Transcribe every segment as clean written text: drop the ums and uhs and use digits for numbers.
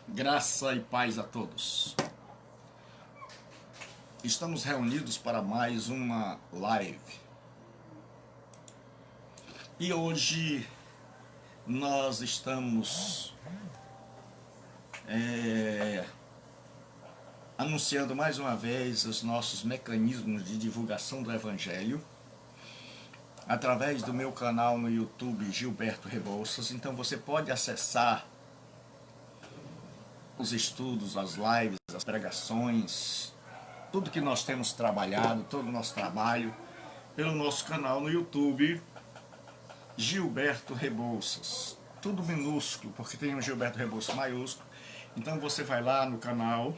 Graça e paz a todos. Estamos reunidos para mais uma live. E hoje nós estamos anunciando mais uma vez os nossos mecanismos de divulgação do Evangelho através do meu canal no YouTube, Gilberto Rebouças. Então você pode acessar os estudos, as lives, as pregações, tudo que nós temos trabalhado, todo o nosso trabalho, pelo nosso canal no YouTube, Gilberto Rebouças. Tudo minúsculo, porque tem um Gilberto Rebouças maiúsculo. Então você vai lá no canal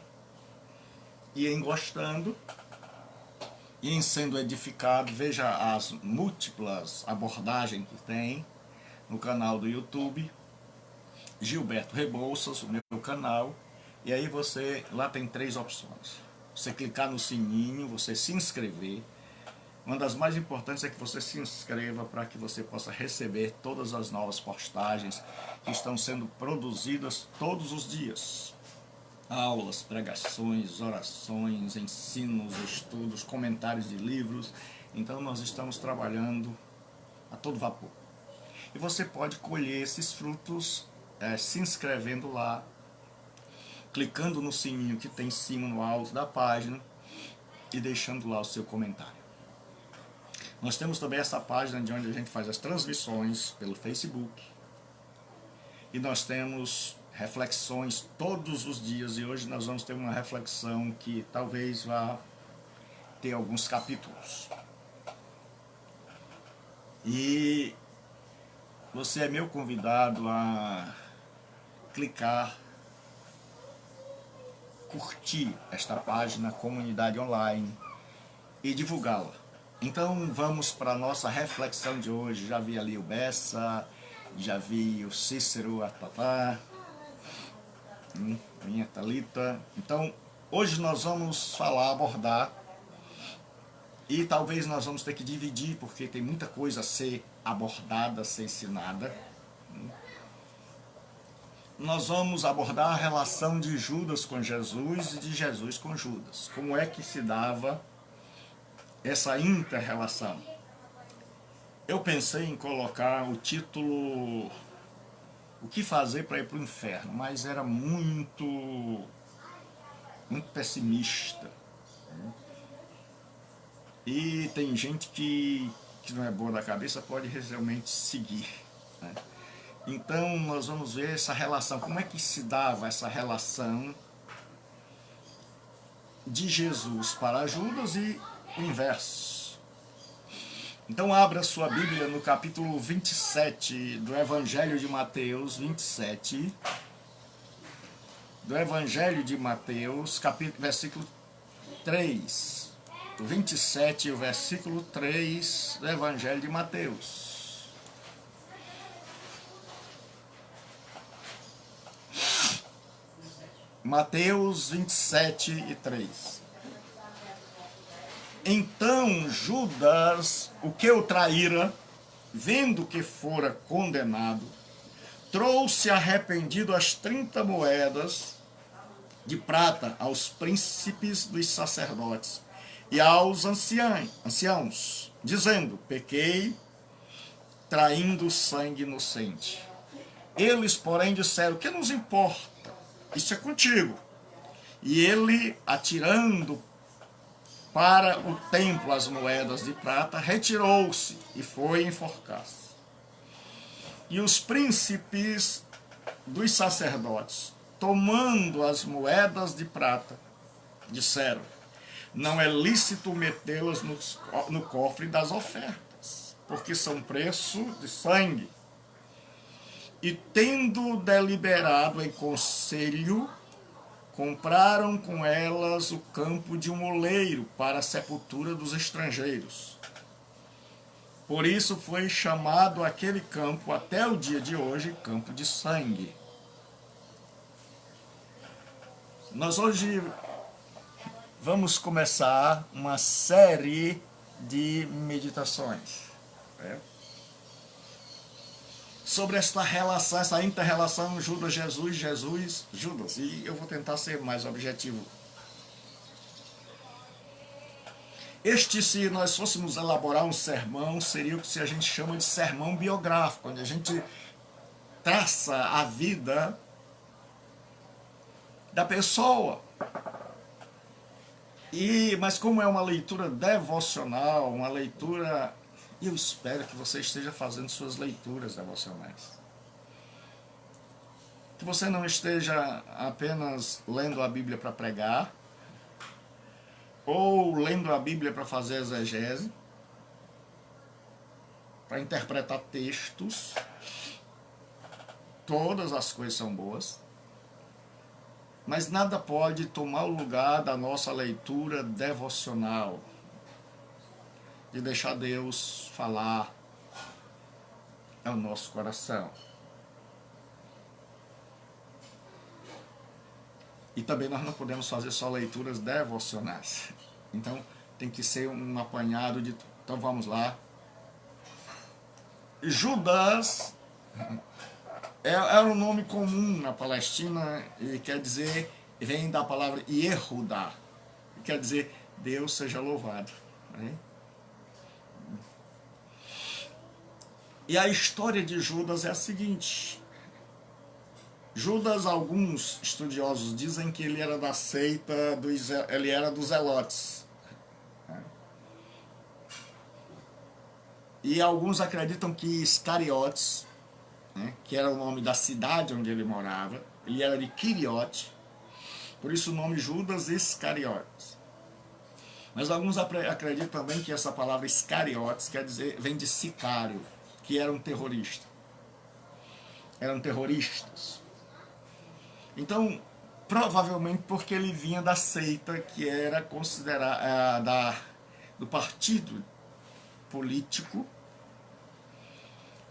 e em gostando e em sendo edificado, veja as múltiplas abordagens que tem no canal do YouTube, Gilberto Rebouças, o meu canal, e aí você, lá tem três opções. Você clicar no sininho, você se inscrever. Uma das mais importantes é que você se inscreva para que você possa receber todas as novas postagens que estão sendo produzidas todos os dias. Aulas, pregações, orações, ensinos, estudos, comentários de livros. Então nós estamos trabalhando a todo vapor. E você pode colher esses frutos se inscrevendo lá, clicando no sininho que tem em cima no alto da página e deixando lá o seu comentário. Nós temos também essa página de onde a gente faz as transmissões pelo Facebook. E nós temos reflexões todos os dias. E hoje nós vamos ter uma reflexão que talvez vá ter alguns capítulos. E você é meu convidado a clicar, curtir esta página, comunidade online, e divulgá-la. Então vamos para a nossa reflexão de hoje. Já vi ali o Bessa, já vi o Cícero, a Tatá, minha Thalita. Então hoje nós vamos abordar, e talvez nós vamos ter que dividir, porque tem muita coisa a ser abordada, a ser ensinada. Nós vamos abordar a relação de Judas com Jesus e de Jesus com Judas. Como é que se dava essa inter-relação? Eu pensei em colocar o título O que fazer para ir para o inferno, mas era muito pessimista. E tem gente que não é boa da cabeça, pode realmente seguir, né? Então nós vamos ver essa relação, como é que se dava essa relação de Jesus para Judas e o inverso. Então abra sua Bíblia no capítulo 27 do Evangelho de Mateus, 27, do Evangelho de Mateus, versículo 3, o 27 e o versículo 3 do Evangelho de Mateus. Mateus 27 e 3. Então Judas, o que o traíra, vendo que fora condenado, trouxe arrependido as 30 moedas de prata aos príncipes dos sacerdotes e aos anciãos, dizendo: pequei, traindo sangue inocente. Eles, porém, disseram: que nos importa? Isso é contigo. E ele, atirando para o templo as moedas de prata, retirou-se e foi enforcar-se. E os príncipes dos sacerdotes, tomando as moedas de prata, disseram: não é lícito metê-las no cofre das ofertas, porque são preço de sangue. E tendo deliberado em conselho, compraram com elas o campo de um oleiro para a sepultura dos estrangeiros. Por isso foi chamado aquele campo até o dia de hoje campo de sangue. Nós hoje vamos começar uma série de meditações, né, sobre esta relação, essa inter-relação Judas-Jesus, Jesus-Judas. E eu vou tentar ser mais objetivo. Se nós fôssemos elaborar um sermão, seria o que a gente chama de sermão biográfico, onde a gente traça a vida da pessoa. Mas como é uma leitura devocional, uma leitura... eu espero que você esteja fazendo suas leituras devocionais. Que você não esteja apenas lendo a Bíblia para pregar, ou lendo a Bíblia para fazer exegese, para interpretar textos. Todas as coisas são boas, mas nada pode tomar o lugar da nossa leitura devocional, de deixar Deus falar ao nosso coração. E também nós não podemos fazer só leituras devocionais. Então tem que ser um apanhado de... Então vamos lá. Judas é um nome comum na Palestina e quer dizer, vem da palavra Yehudá, quer dizer Deus seja louvado. Né? E a história de Judas é a seguinte. Judas, alguns estudiosos dizem que ele era da seita, ele era dos Zelotes. E alguns acreditam que Iscariotes, né, que era o nome da cidade onde ele morava, ele era de Quiriote, por isso o nome Judas Iscariotes. Mas alguns acreditam também que essa palavra Iscariotes quer dizer, vem de sicário, que era um terrorista. Eram terroristas. Então, provavelmente porque ele vinha da seita que era considerada do partido político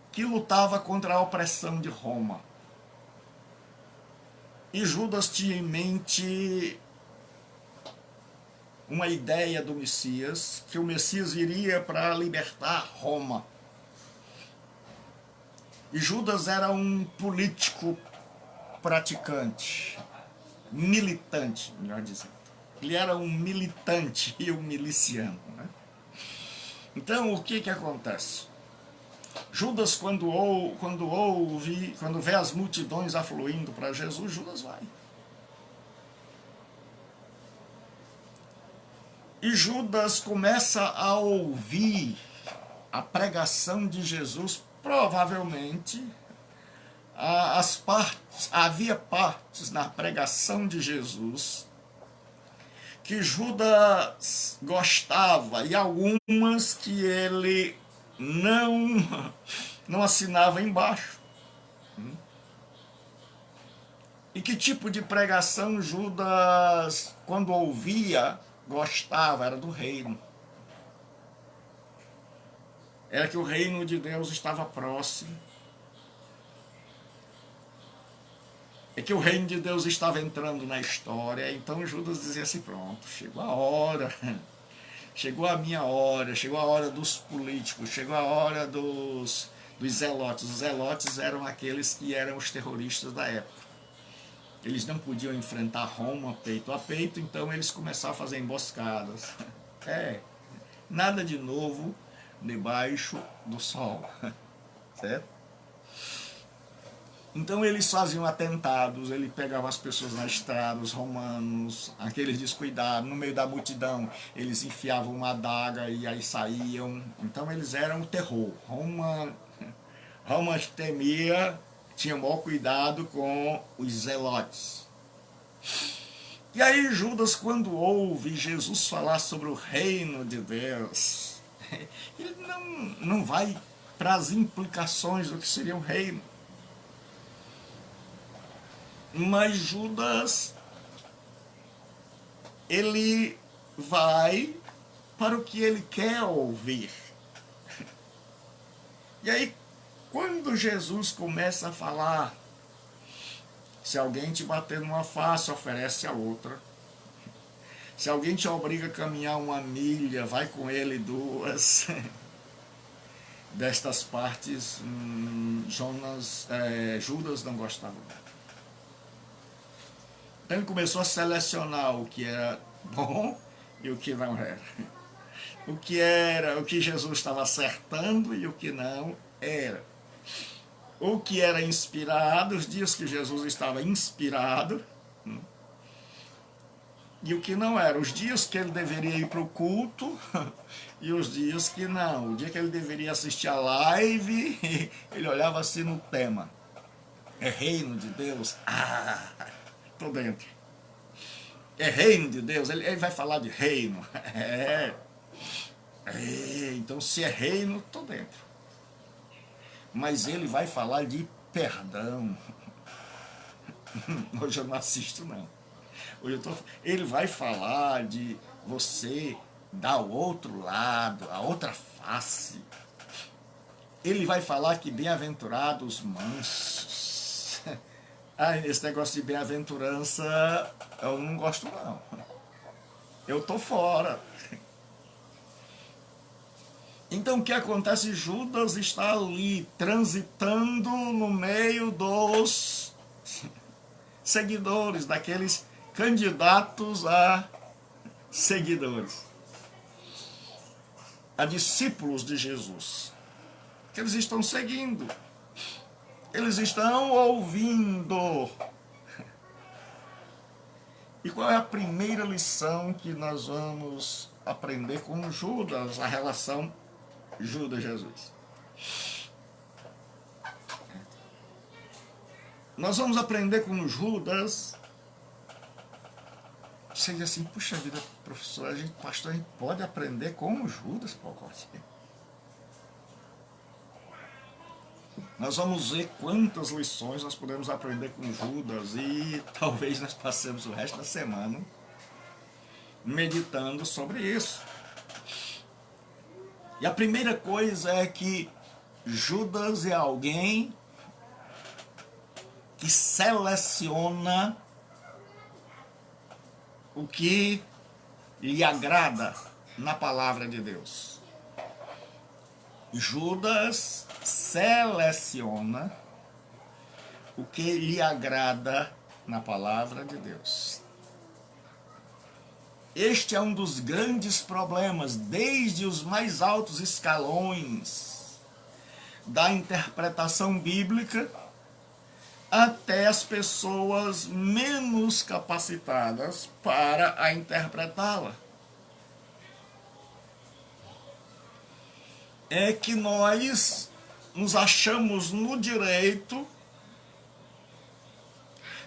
que lutava contra a opressão de Roma. E Judas tinha em mente uma ideia do Messias, que o Messias iria para libertar Roma. E Judas era um político praticante, militante, melhor dizendo. Ele era um militante e um miliciano. Né? Então, o que acontece? Judas, quando vê as multidões afluindo para Jesus, Judas vai. E Judas começa a ouvir a pregação de Jesus, provavelmente havia partes na pregação de Jesus que Judas gostava e algumas que ele não assinava embaixo. E que tipo de pregação Judas, quando ouvia, gostava? Era do reino. Era que o reino de Deus estava próximo. É que o reino de Deus estava entrando na história. Então Judas dizia assim, pronto, chegou a hora. Chegou a minha hora, chegou a hora dos políticos, chegou a hora dos zelotes. Os zelotes eram aqueles que eram os terroristas da época. Eles não podiam enfrentar Roma peito a peito, então eles começaram a fazer emboscadas. Nada de novo debaixo do sol, certo? Então eles faziam atentados, ele pegava as pessoas na estrada, os romanos, aqueles descuidados, no meio da multidão, eles enfiavam uma adaga e aí saíam. Então eles eram o terror. Roma temia, tinha o maior cuidado com os zelotes. E aí Judas, quando ouve Jesus falar sobre o reino de Deus, ele não vai para as implicações do que seria o reino. Mas Judas, ele vai para o que ele quer ouvir. E aí, quando Jesus começa a falar, se alguém te bater numa face, oferece a outra. Se alguém te obriga a caminhar 1 milha, vai com ele 2. destas partes, Judas não gostava. Então ele começou a selecionar o que era bom e o que não era. O que Jesus estava acertando e o que não era. O que era inspirado, os dias que Jesus estava inspirado, e o que não era, os dias que ele deveria ir para o culto e os dias que não. O dia que ele deveria assistir a live, ele olhava assim no tema. É reino de Deus? Ah, estou dentro. É reino de Deus? Ele vai falar de reino. Então se é reino, estou dentro. Mas ele vai falar de perdão. Hoje eu não assisto, não. Ele vai falar de você dar o outro lado, a outra face. Ele vai falar que bem-aventurados mansos. Esse negócio de bem-aventurança eu não gosto, não. Eu tô fora. Então o que acontece? Judas está ali transitando no meio dos seguidores, daqueles candidatos a seguidores, a discípulos de Jesus, que eles estão seguindo, eles estão ouvindo. E qual é a primeira lição que nós vamos aprender com Judas, a relação Judas-Jesus? Nós vamos aprender com Judas. Você diz assim, puxa vida, professor, pastor, a gente pode aprender com Judas, Paulo. Nós vamos ver quantas lições nós podemos aprender com Judas e talvez nós passemos o resto da semana meditando sobre isso. E a primeira coisa é que Judas é alguém que seleciona o que lhe agrada na palavra de Deus. Judas seleciona o que lhe agrada na palavra de Deus. Este é um dos grandes problemas, desde os mais altos escalões da interpretação bíblica até as pessoas menos capacitadas para a interpretá-la. É que nós nos achamos no direito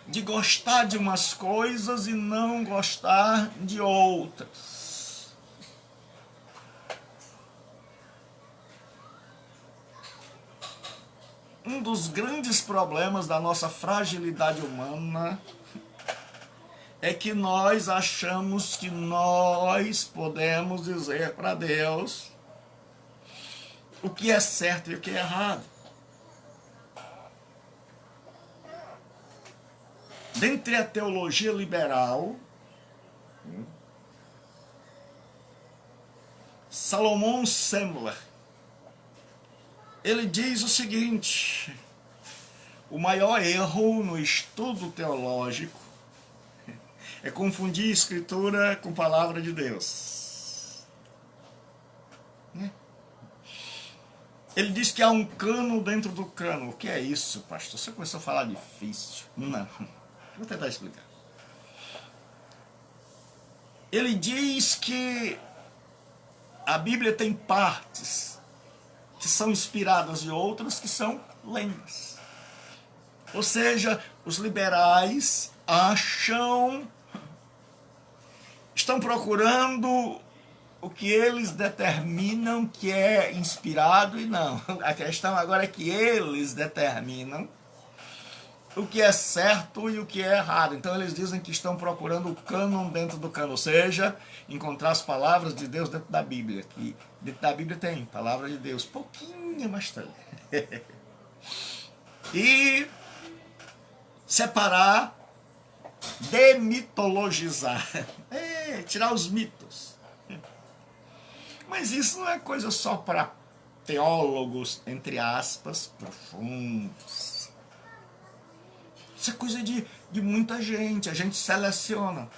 de gostar de umas coisas e não gostar de outras. Um dos grandes problemas da nossa fragilidade humana é que nós achamos que nós podemos dizer para Deus o que é certo e o que é errado. Dentre a teologia liberal, Salomon Semmler, ele diz o seguinte: o maior erro no estudo teológico é confundir escritura com palavra de Deus. Ele diz que há um cano dentro do cano. O que é isso, pastor? Você começou a falar difícil. Não. Vou tentar explicar. Ele diz que a Bíblia tem partes que são inspiradas e outras que são lendas. Ou seja, os liberais estão procurando o que eles determinam que é inspirado e não. A questão agora é que eles determinam o que é certo e o que é errado. Então eles dizem que estão procurando o cânon dentro do cânon, ou seja, encontrar as palavras de Deus dentro da Bíblia. Que dentro da Bíblia tem palavra de Deus, pouquinho, mas tem. E separar, demitologizar, tirar os mitos. Mas isso não é coisa só para teólogos, entre aspas, profundos. Isso é coisa de muita gente, a gente seleciona.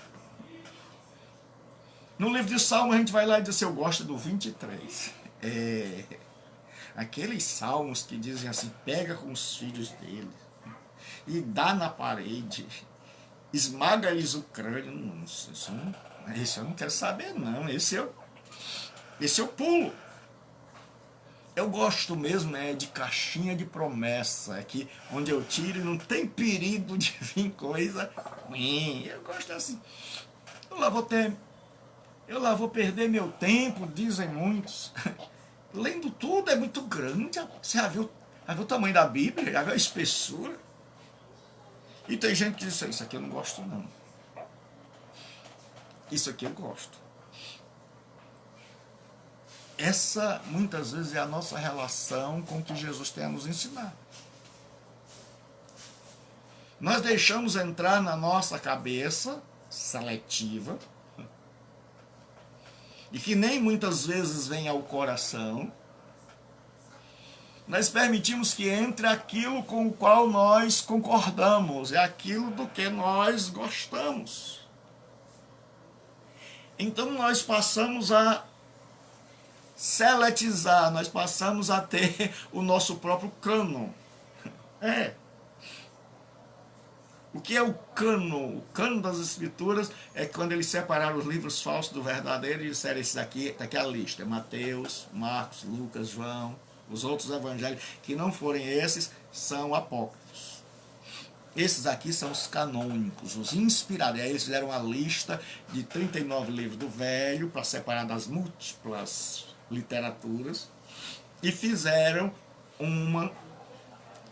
No livro de Salmos a gente vai lá e diz assim, eu gosto do 23. Aqueles salmos que dizem assim, pega com os filhos dele e dá na parede, esmaga-lhes o crânio. Nossa, esse eu não quero saber não, esse eu pulo. Eu gosto mesmo de caixinha de promessa, aqui onde eu tiro e não tem perigo de vir coisa ruim. Eu gosto assim. Eu lá vou perder meu tempo, dizem muitos. Lendo tudo é muito grande. Você já viu o tamanho da Bíblia? Já viu a espessura? E tem gente que diz, isso aqui eu não gosto não. Isso aqui eu gosto. Essa, muitas vezes, é a nossa relação com o que Jesus tem a nos ensinar. Nós deixamos entrar na nossa cabeça seletiva, e que nem muitas vezes vem ao coração. Nós permitimos que entre aquilo com o qual nós concordamos, é aquilo do que nós gostamos. Então nós passamos a seletizar, nós passamos a ter o nosso próprio cânon. O que é o cânon? O cânon das escrituras é quando eles separaram os livros falsos do verdadeiro e disseram, esse daqui é a lista, é Mateus, Marcos, Lucas, João, os outros evangelhos, que não forem esses, são apócrifos. Esses aqui são os canônicos, os inspirados. E aí eles fizeram uma lista de 39 livros do Velho, para separar das múltiplas literaturas, e fizeram uma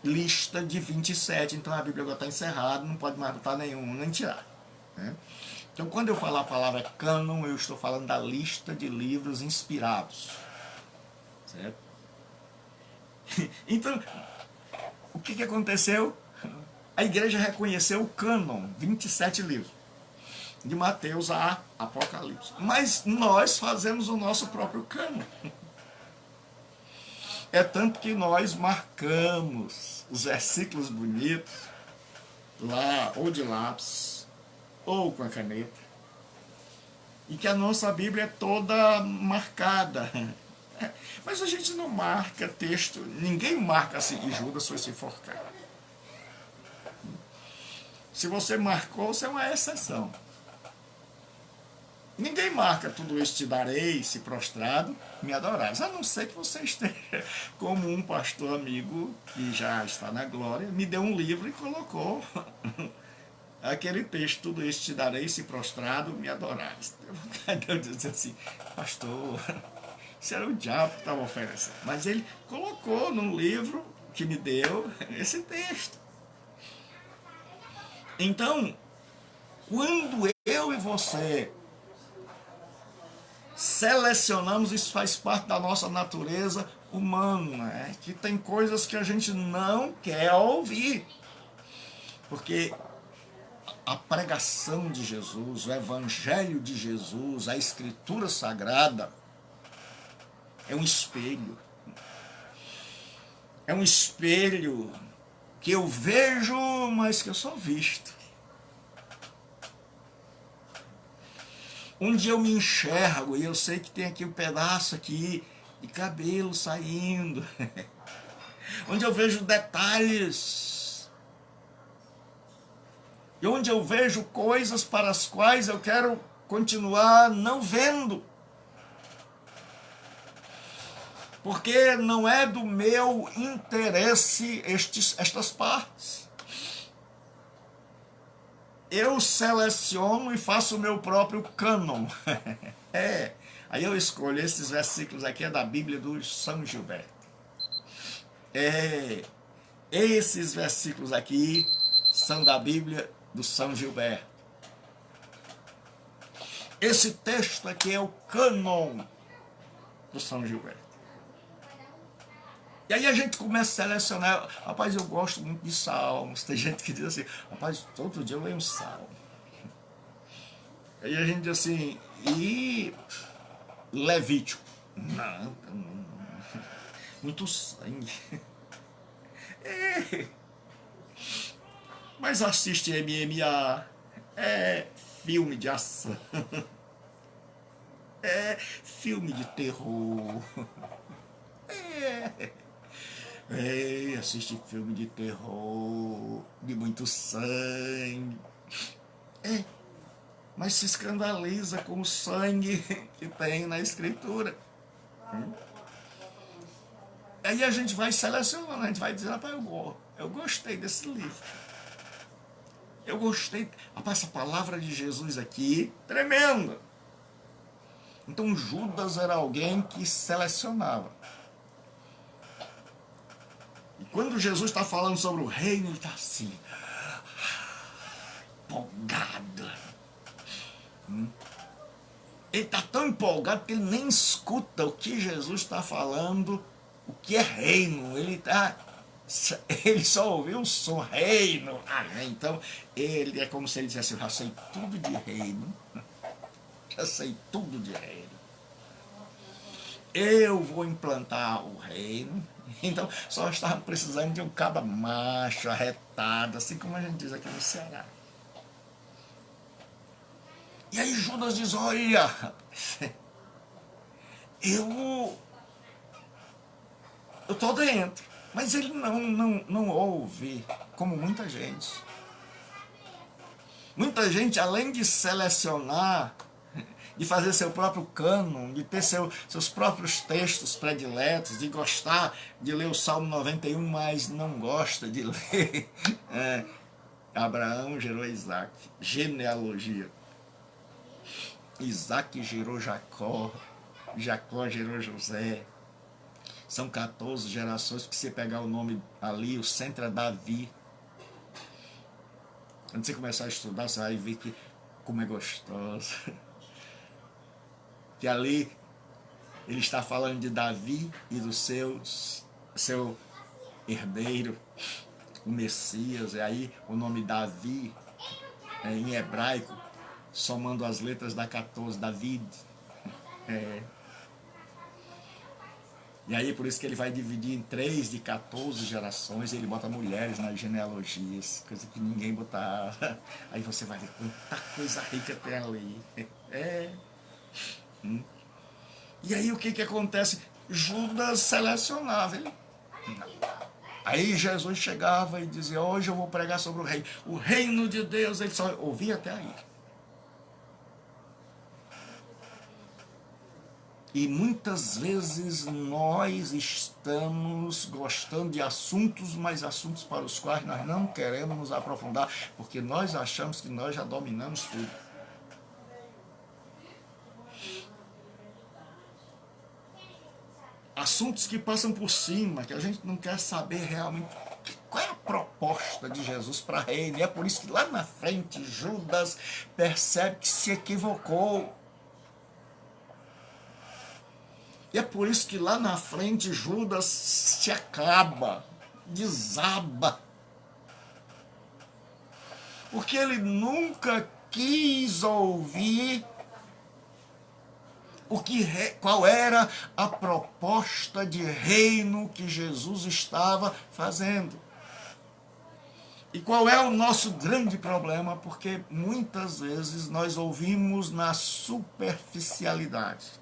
lista de 27, então a Bíblia agora está encerrada, não pode mais botar nenhum, nem tirar. Né? Então quando eu falar a palavra cânon, eu estou falando da lista de livros inspirados. Certo? Então, o que aconteceu? A igreja reconheceu o cânon, 27 livros, de Mateus a Apocalipse. Mas nós fazemos o nosso próprio cânon. É tanto que nós marcamos os versículos bonitos lá, ou de lápis, ou com a caneta, e que a nossa Bíblia é toda marcada. Mas a gente não marca texto, ninguém marca assim, e Judas foi se enforcar. Se você marcou, você é uma exceção. Ninguém marca tudo isso, te darei, se prostrado, me adorares. A não ser que você esteja como um pastor amigo que já está na glória, me deu um livro e colocou aquele texto, tudo isso te darei, se prostrado, me adorares. Eu disse assim, pastor, isso era o diabo que estava oferecendo. Mas ele colocou no livro que me deu esse texto. Então, quando eu e você selecionamos, isso faz parte da nossa natureza humana, que tem coisas que a gente não quer ouvir, porque a pregação de Jesus, o evangelho de Jesus, a escritura sagrada é um espelho que eu vejo, mas que eu sou visto. Um dia eu me enxergo e eu sei que tem aqui um pedaço aqui de cabelo saindo. Onde eu vejo detalhes. E onde eu vejo coisas para as quais eu quero continuar não vendo. Porque não é do meu interesse estas partes. Eu seleciono e faço o meu próprio cânon. Aí eu escolho esses versículos aqui, é da Bíblia do São Gilberto. Esses versículos aqui são da Bíblia do São Gilberto. Esse texto aqui é o cânon do São Gilberto. E aí a gente começa a selecionar, rapaz, eu gosto muito de salmos. Tem gente que diz assim, rapaz, todo dia eu leio um salmo. Aí a gente diz assim, e Levítico? Não. muito sangue. É. Mas assiste MMA, é filme de ação, é filme de terror, assiste filme de terror, de muito sangue, mas se escandaliza com o sangue que tem na escritura. Aí a gente vai selecionando, a gente vai dizendo, rapaz, eu gostei desse livro. Eu gostei. Rapaz, essa palavra de Jesus aqui, tremenda. Então Judas era alguém que selecionava. E quando Jesus está falando sobre o reino, ele está assim, empolgado. Ele está tão empolgado que ele nem escuta o que Jesus está falando, o que é reino. Ele só ouviu o som, reino. Então, ele é como se ele dissesse, eu já sei tudo de reino. Já sei tudo de reino. Eu vou implantar o reino. Então, só estava precisando de um cabra macho, arretado, assim como a gente diz aqui no Ceará. E aí Judas diz, olha, eu estou dentro. Mas ele não ouve, como muita gente. Muita gente, além de selecionar, de fazer seu próprio cânon, de ter seus próprios textos prediletos, de gostar de ler o Salmo 91, mas não gosta de ler. Abraão gerou Isaac, genealogia. Isaac gerou Jacó, Jacó gerou José. São 14 gerações, porque você pegar o nome ali, o centro é Davi. Quando você começar a estudar, você vai ver como é gostoso. Que ali ele está falando de Davi e do seu herdeiro, o Messias. E aí o nome Davi, em hebraico, somando as letras da 14, David. E aí por isso que ele vai dividir em 3 de 14 gerações, e ele bota mulheres nas genealogias, coisa que ninguém botava. Aí você vai ver quanta coisa rica tem ali. E aí o que acontece? Judas selecionava ele. Aí Jesus chegava e dizia, hoje eu vou pregar sobre o reino de Deus. Ele só ouvia até aí. E muitas vezes nós estamos gostando de assuntos, mas assuntos para os quais nós não queremos nos aprofundar, porque nós achamos que nós já dominamos tudo. Assuntos que passam por cima, que a gente não quer saber realmente qual é a proposta de Jesus para reino. E é por isso que lá na frente Judas percebe que se equivocou. E é por isso que lá na frente Judas se acaba, desaba. Porque ele nunca quis ouvir qual era a proposta de reino que Jesus estava fazendo. E qual é o nosso grande problema? Porque muitas vezes nós ouvimos na superficialidade.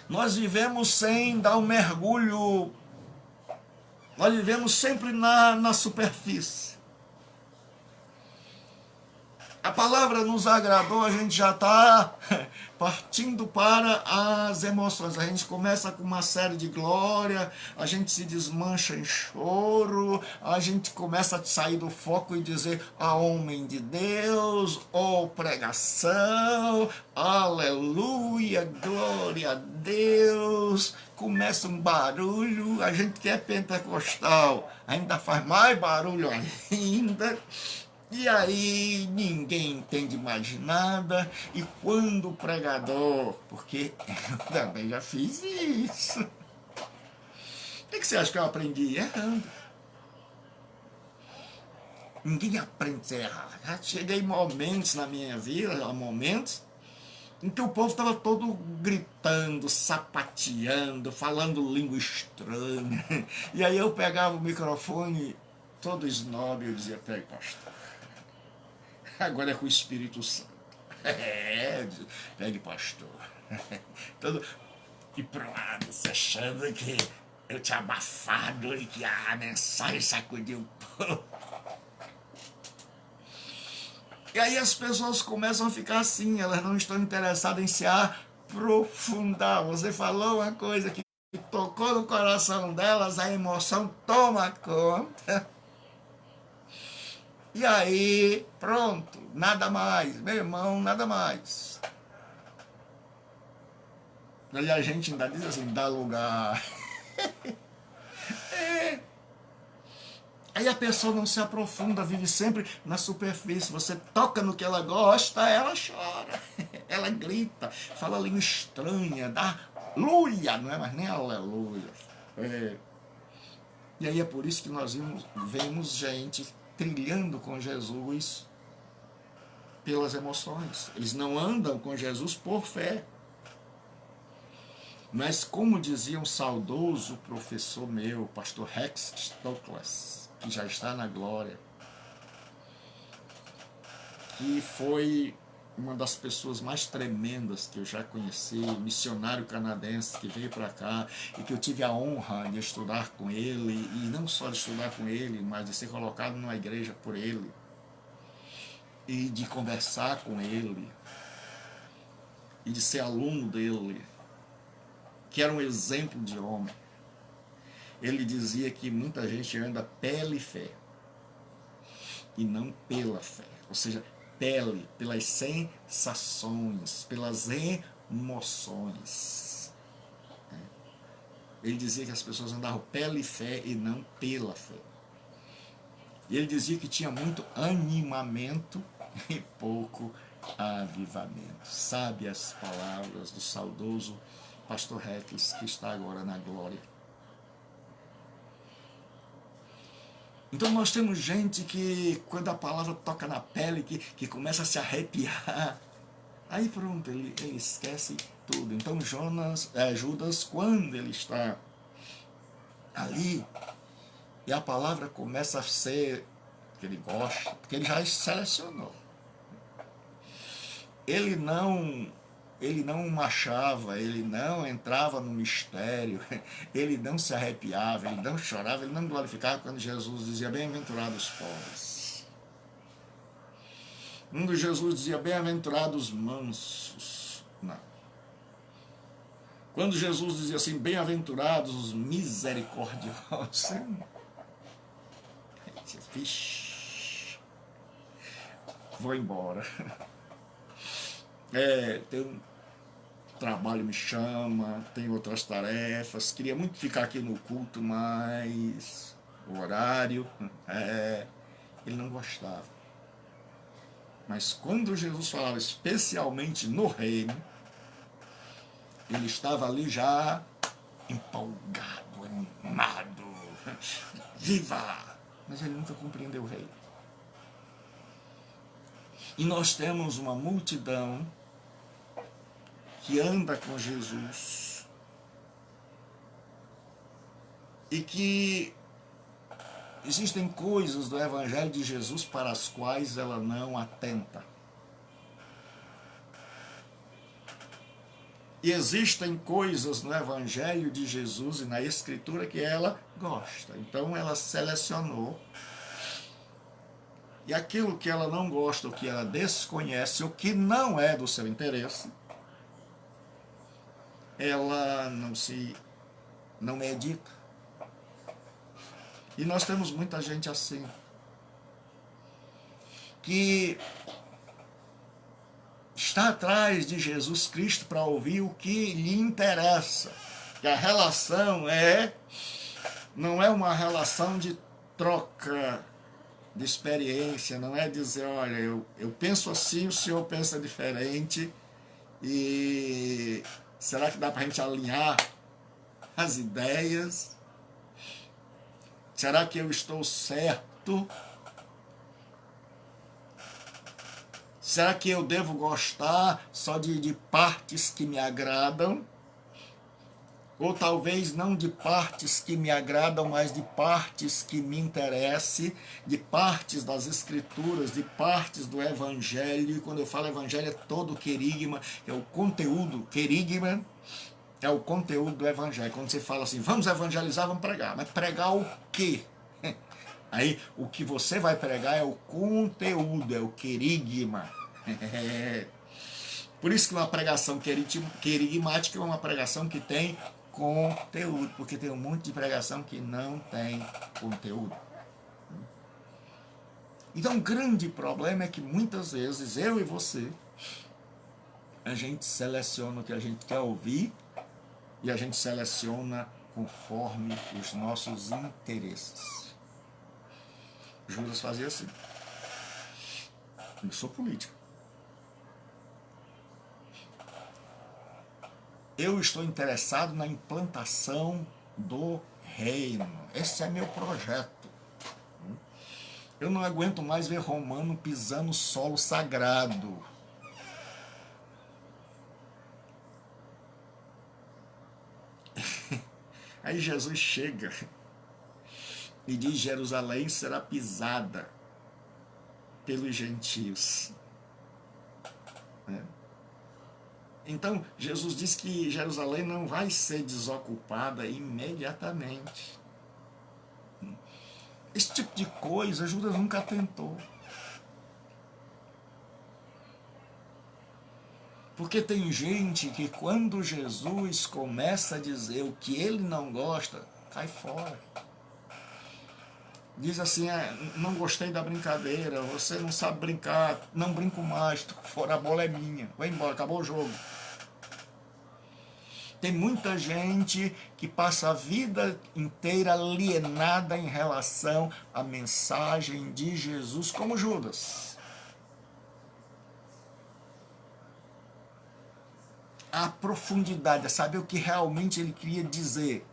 Nós vivemos sem dar um mergulho, nós vivemos sempre na superfície. A palavra nos agradou, a gente já está partindo para as emoções. A gente começa com uma série de glória, a gente se desmancha em choro, a gente começa a sair do foco e dizer, homem de Deus, pregação, aleluia, glória a Deus. Começa um barulho, a gente que é pentecostal ainda faz mais barulho ainda. E aí ninguém entende mais nada. E quando o pregador, porque eu também já fiz isso. O que você acha que eu aprendi? Errando. Ninguém aprende a errar. Já cheguei momentos na minha vida, momentos em que o povo estava todo gritando, sapateando, falando língua estranha. E aí eu pegava o microfone, todo snob, e eu dizia: pegue, pastor, agora é com o Espírito Santo. Pegue, pastor. Todo... E pro lado, se achando que eu tinha abafado e que a mensagem sacudiu um pouco. E aí as pessoas começam a ficar assim, elas não estão interessadas em se aprofundar. Você falou uma coisa que tocou no coração delas, a emoção toma conta. E aí, pronto, nada mais, meu irmão, nada mais. E a gente ainda diz assim, dá lugar. Aí a pessoa não se aprofunda, vive sempre na superfície. Você toca no que ela gosta, ela chora, ela grita, fala língua estranha, dá aleluia, não é mais nem aleluia. E aí é por isso que nós vemos gente trilhando com Jesus pelas emoções. Eles não andam com Jesus por fé. Mas como dizia um saudoso professor meu, pastor Rex Stokes, que já está na glória, que foi uma das pessoas mais tremendas que eu já conheci, missionário canadense que veio para cá e que eu tive a honra de estudar com ele, e não só de estudar com ele, mas de ser colocado numa igreja por ele e de conversar com ele e de ser aluno dele, que era um exemplo de homem. Ele dizia que muita gente anda pela fé e não pela fé, ou seja, pelas sensações, pelas emoções. Ele dizia que as pessoas andavam pela fé e não pela fé. E ele dizia que tinha muito animamento e pouco avivamento. Sabe as palavras do saudoso pastor Rex, que está agora na glória. Então nós temos gente que, quando a palavra toca na pele, que começa a se arrepiar, aí pronto, ele esquece tudo. Então Judas, quando ele está ali, e a palavra começa a ser que ele gosta, porque ele já selecionou. Ele não machava, ele não entrava no mistério, ele não se arrepiava, ele não chorava, ele não glorificava quando Jesus dizia: bem-aventurados os pobres. Quando Jesus dizia: bem-aventurados os mansos. Não. Quando Jesus dizia assim: bem-aventurados os misericordiosos. Vixe, vou embora. Tem um trabalho me chama, tem outras tarefas, queria muito ficar aqui no culto, mas o horário, ele não gostava. Mas quando Jesus falava especialmente no reino, ele estava ali já empolgado, animado, viva! Mas ele nunca compreendeu o reino. E nós temos uma multidão que anda com Jesus e que existem coisas do Evangelho de Jesus para as quais ela não atenta. E existem coisas no Evangelho de Jesus e na Escritura que ela gosta. Então ela selecionou. E aquilo que ela não gosta, o que ela desconhece, o que não é do seu interesse, ela não medita. E nós temos muita gente assim, que está atrás de Jesus Cristo para ouvir o que lhe interessa. Que a relação não é uma relação de troca de experiência, não é dizer: olha, eu penso assim, o senhor pensa diferente, e será que dá para a gente alinhar as ideias? Será que eu estou certo? Será que eu devo gostar só de partes que me agradam? Ou talvez não de partes que me agradam, mas de partes que me interessem, de partes das escrituras, de partes do evangelho. E quando eu falo evangelho é todo o querigma, é o conteúdo, querigma é o conteúdo do evangelho. Quando você fala assim, vamos evangelizar, vamos pregar. Mas pregar o quê? Aí o que você vai pregar é o conteúdo, é o querigma. Por isso que uma pregação querigmática é uma pregação que tem conteúdo, porque tem um monte de pregação que não tem conteúdo. Então o grande problema é que muitas vezes eu e você, a gente seleciona o que a gente quer ouvir e a gente seleciona conforme os nossos interesses. Judas fazia assim. Eu sou político. Eu estou interessado na implantação do reino. Esse é meu projeto. Eu não aguento mais ver romano pisando solo sagrado. Aí Jesus chega e diz: Jerusalém será pisada pelos gentios. Então, Jesus diz que Jerusalém não vai ser desocupada imediatamente. Esse tipo de coisa Judas nunca tentou. Porque tem gente que quando Jesus começa a dizer o que ele não gosta, cai fora. Diz assim, não gostei da brincadeira, você não sabe brincar, não brinco mais, fora, a bola é minha, vai embora, acabou o jogo. Tem muita gente que passa a vida inteira alienada em relação à mensagem de Jesus, como Judas. A profundidade, a saber o que realmente ele queria dizer.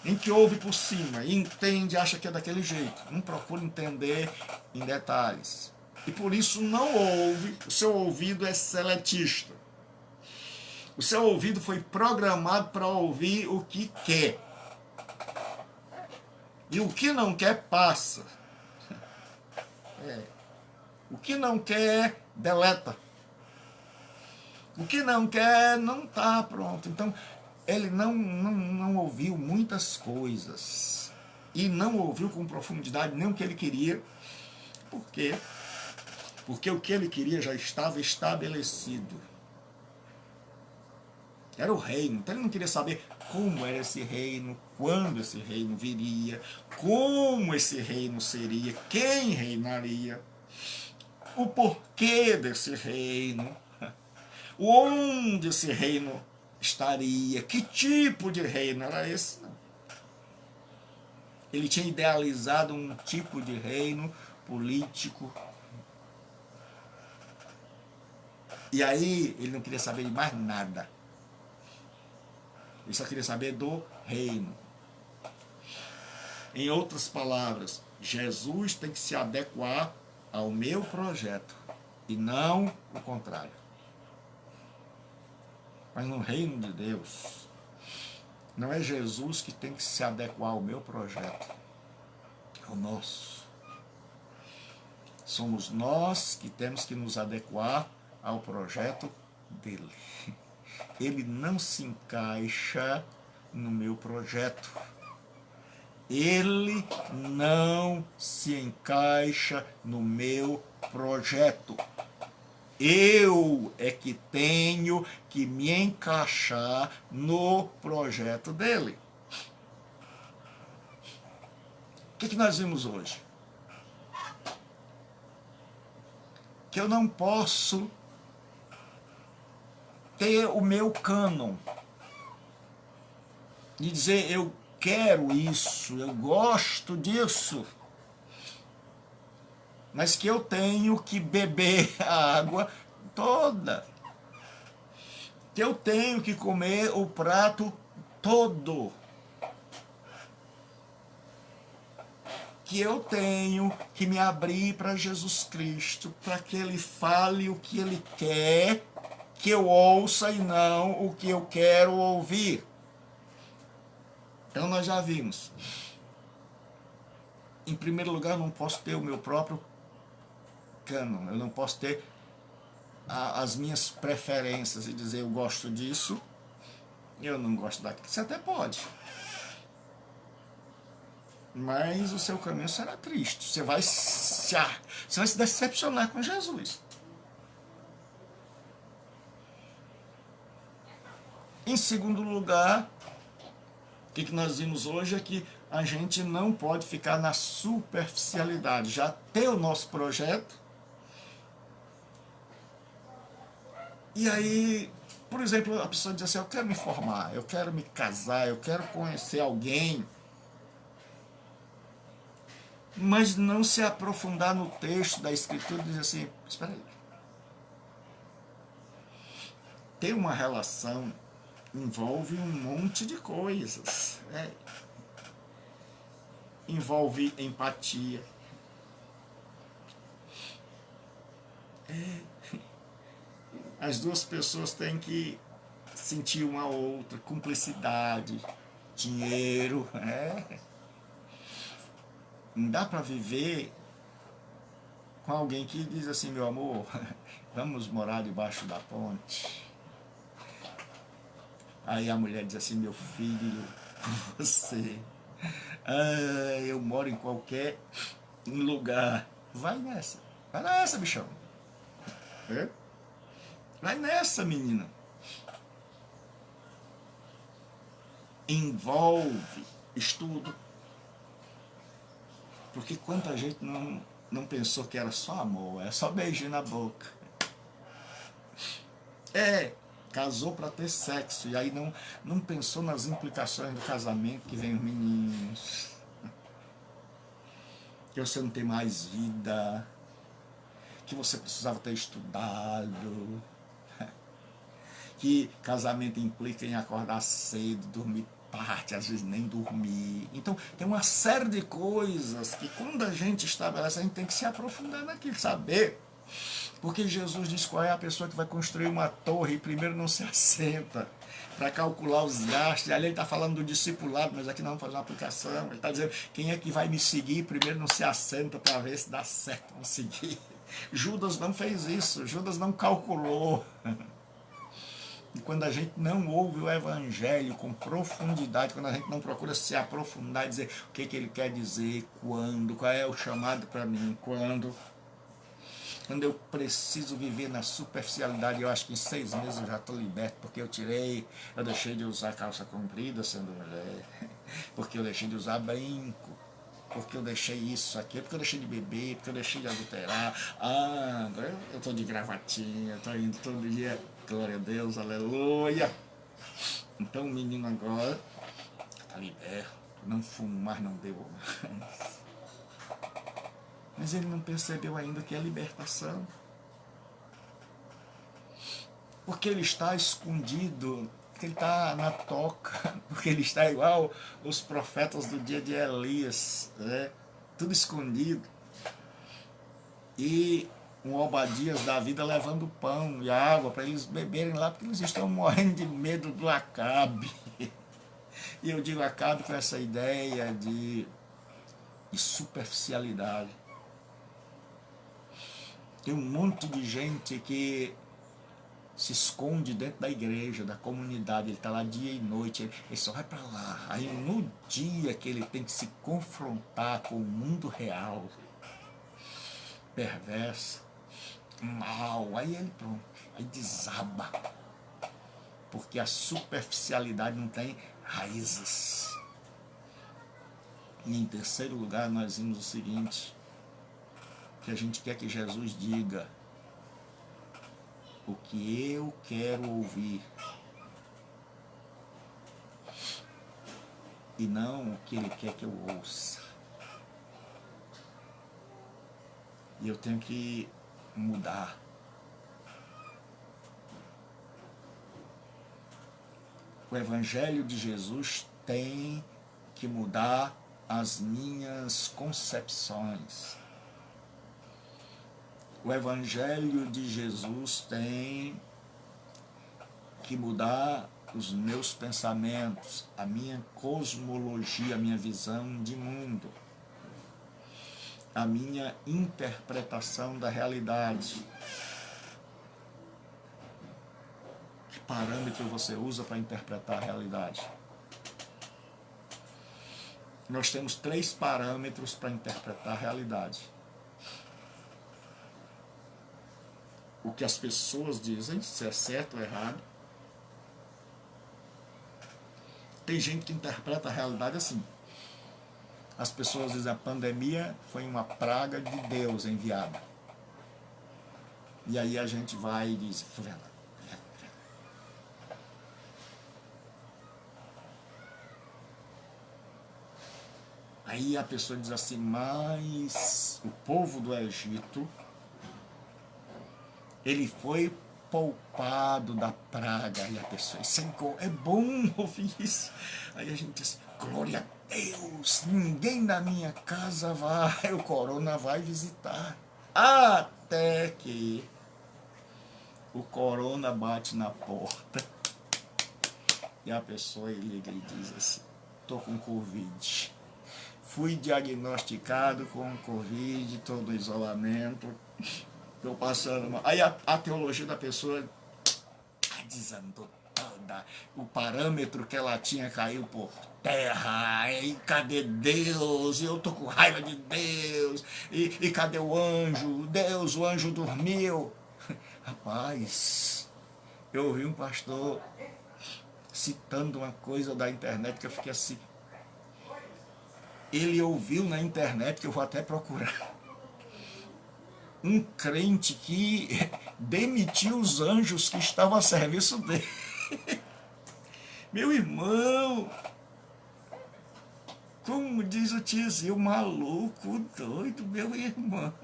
Em que ouve por cima, e entende, acha que é daquele jeito. Não procura entender em detalhes. E por isso não ouve, o seu ouvido é seletista. O seu ouvido foi programado para ouvir o que quer. E o que não quer, passa. O que não quer, deleta. O que não quer, não está pronto. Então, ele não ouviu muitas coisas. E não ouviu com profundidade nem o que ele queria. Por quê? Porque o que ele queria já estava estabelecido. Era o reino. Então ele não queria saber como era esse reino, quando esse reino viria, como esse reino seria, quem reinaria, o porquê desse reino, onde esse reino estaria, que tipo de reino era esse. Não. Ele tinha idealizado um tipo de reino político. E aí ele não queria saber de mais nada. Ele só queria saber do reino. Em outras palavras, Jesus tem que se adequar ao meu projeto e não o contrário. Mas no reino de Deus, não é Jesus que tem que se adequar ao meu projeto, ao nosso. Somos nós que temos que nos adequar ao projeto dele. Ele não se encaixa no meu projeto. Ele não se encaixa no meu projeto. Eu é que tenho que me encaixar no projeto dele. O que nós vimos hoje? Que eu não posso ter o meu cânon e dizer eu quero isso, eu gosto disso, mas que eu tenho que beber a água toda, que eu tenho que comer o prato todo, que eu tenho que me abrir para Jesus Cristo, para que Ele fale o que Ele quer que eu ouça e não o que eu quero ouvir. Então nós já vimos. Em primeiro lugar, eu não posso ter o meu próprio cânon, eu não posso ter as minhas preferências e dizer eu gosto disso, eu não gosto daquilo. Você até pode. Mas o seu caminho será triste. Você vai se decepcionar com Jesus. Em segundo lugar, o que nós vimos hoje é que a gente não pode ficar na superficialidade. Já ter o nosso projeto. E aí, por exemplo, a pessoa diz assim, eu quero me formar, eu quero me casar, eu quero conhecer alguém, mas não se aprofundar no texto da Escritura e dizer assim, espera aí. Ter uma relação envolve um monte de coisas. Envolve empatia. As duas pessoas têm que sentir uma outra, cumplicidade, dinheiro. Não dá para viver com alguém que diz assim, meu amor, vamos morar debaixo da ponte. Aí a mulher diz assim, meu filho, você, eu moro em qualquer lugar. Vai nessa, bichão. Vai nessa, menina. Envolve estudo. Porque quanta gente não pensou que era só amor, é só beijinho na boca. Casou para ter sexo, e aí não pensou nas implicações do casamento, que vem os meninos, que você não tem mais vida, que você precisava ter estudado, que casamento implica em acordar cedo, dormir tarde, às vezes nem dormir. Então tem uma série de coisas que quando a gente estabelece, a gente tem que se aprofundar naquilo, saber. Porque Jesus diz qual é a pessoa que vai construir uma torre e primeiro não se assenta para calcular os gastos. Ali ele está falando do discipulado, mas aqui nós vamos fazer uma aplicação. Ele está dizendo, quem é que vai me seguir, primeiro não se assenta para ver se dá certo não seguir. Judas não fez isso, Judas não calculou. E quando a gente não ouve o Evangelho com profundidade, quando a gente não procura se aprofundar e dizer o que ele quer dizer, quando, qual é o chamado para mim, quando eu preciso viver na superficialidade, eu acho que em 6 meses eu já estou liberto, porque eu deixei de usar calça comprida sendo mulher, porque eu deixei de usar brinco, porque eu deixei isso, aquilo, porque eu deixei de beber, porque eu deixei de adulterar. Agora eu estou de gravatinha, estou indo todo dia, glória a Deus, aleluia. Então o menino agora está liberto, não fumo mais, não bebo mais. Mas ele não percebeu ainda que é libertação. Porque ele está escondido, porque ele está na toca, porque ele está igual os profetas do dia de Elias, tudo escondido. E um Obadias da vida levando pão e água para eles beberem lá, porque eles estão morrendo de medo do Acabe. E eu digo Acabe com essa ideia de superficialidade. Tem um monte de gente que se esconde dentro da igreja, da comunidade, ele está lá dia e noite, ele só vai para lá. Aí no dia que ele tem que se confrontar com o mundo real, perverso, mal, aí ele pronto, aí desaba. Porque a superficialidade não tem raízes. E em terceiro lugar nós vimos o seguinte, que a gente quer que Jesus diga o que eu quero ouvir e não o que ele quer que eu ouça. E eu tenho que mudar. O Evangelho de Jesus tem que mudar as minhas concepções. O Evangelho de Jesus tem que mudar os meus pensamentos, a minha cosmologia, a minha visão de mundo, a minha interpretação da realidade. Que parâmetro você usa para interpretar a realidade? Nós temos 3 parâmetros para interpretar a realidade. O que as pessoas dizem, se é certo ou errado. Tem gente que interpreta a realidade assim. As pessoas dizem que a pandemia foi uma praga de Deus enviada. E aí a gente vai e diz, foi verdade. Aí a pessoa diz assim, mas o povo do Egito, ele foi poupado da praga. E a pessoa diz, é bom ouvir isso. Aí a gente diz, glória a Deus, ninguém na minha casa vai, o corona vai visitar. Até que o corona bate na porta e a pessoa liga e diz assim, estou com Covid. Fui diagnosticado com Covid, todo isolamento, estou passando mal. Aí a teologia da pessoa desandou toda, o parâmetro que ela tinha caiu por terra, e cadê Deus? Eu tô com raiva de Deus, e cadê o anjo? Deus, o anjo dormiu. Rapaz, eu ouvi um pastor citando uma coisa da internet que eu fiquei assim, ele ouviu na internet, que eu vou até procurar, um crente que demitiu os anjos que estavam a serviço dele. Meu irmão, como diz o tiozinho, maluco, doido, meu irmão.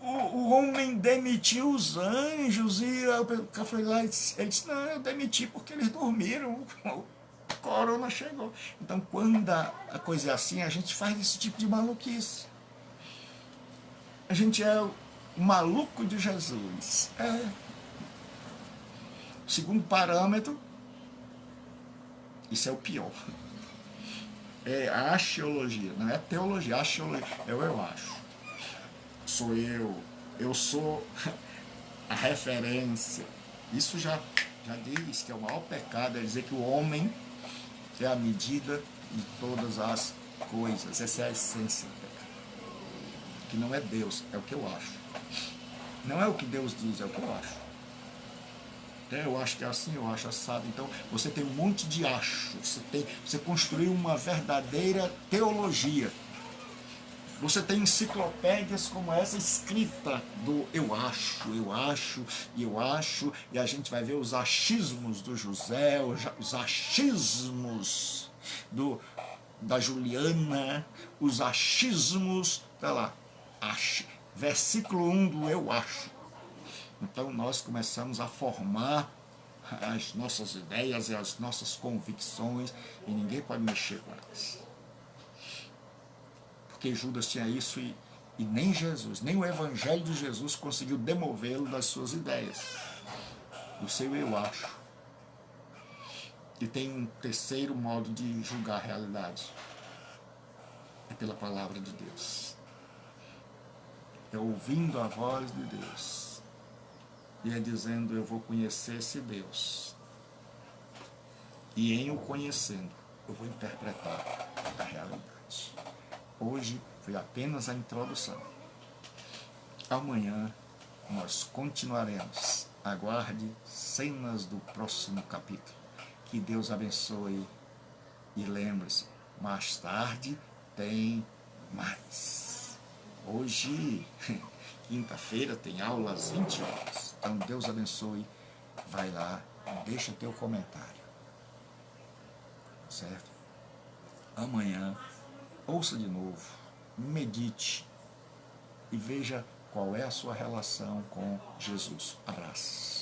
O homem demitiu os anjos e o cara foi lá e disse, não, eu demiti porque eles dormiram, o corona chegou. Então, quando a coisa é assim, a gente faz esse tipo de maluquice. A gente é o maluco de Jesus. Segundo parâmetro, isso é o pior. É a axiologia, não é teologia, a axiologia, eu acho. Sou eu sou a referência. Isso já diz que é o maior pecado, é dizer que o homem é a medida de todas as coisas. Essa é a essência do pecado. Que não é Deus, é o que eu acho. Não é o que Deus diz, é o que eu acho. Eu acho que é assim, eu acho assado. Então, você tem um monte de acho. Você construiu uma verdadeira teologia. Você tem enciclopédias como essa escrita do eu acho, e a gente vai ver os achismos do José, os achismos da Juliana, os achismos, tá lá, versículo 1 do eu acho. Então nós começamos a formar as nossas ideias e as nossas convicções, e ninguém pode mexer com elas. Porque Judas tinha isso e nem Jesus, nem o Evangelho de Jesus conseguiu demovê-lo das suas ideias. O seu eu acho. E tem um terceiro modo de julgar a realidade. É pela palavra de Deus. É ouvindo a voz de Deus. E é dizendo, eu vou conhecer esse Deus. E em o conhecendo, eu vou interpretar a realidade. Hoje foi apenas a introdução. Amanhã nós continuaremos. Aguarde cenas do próximo capítulo. Que Deus abençoe e lembre-se, mais tarde tem mais. Hoje, quinta-feira, tem aula às 20 horas. Então Deus abençoe. Vai lá, deixa teu comentário. Certo? Amanhã ouça de novo, medite e veja qual é a sua relação com Jesus. Abraço.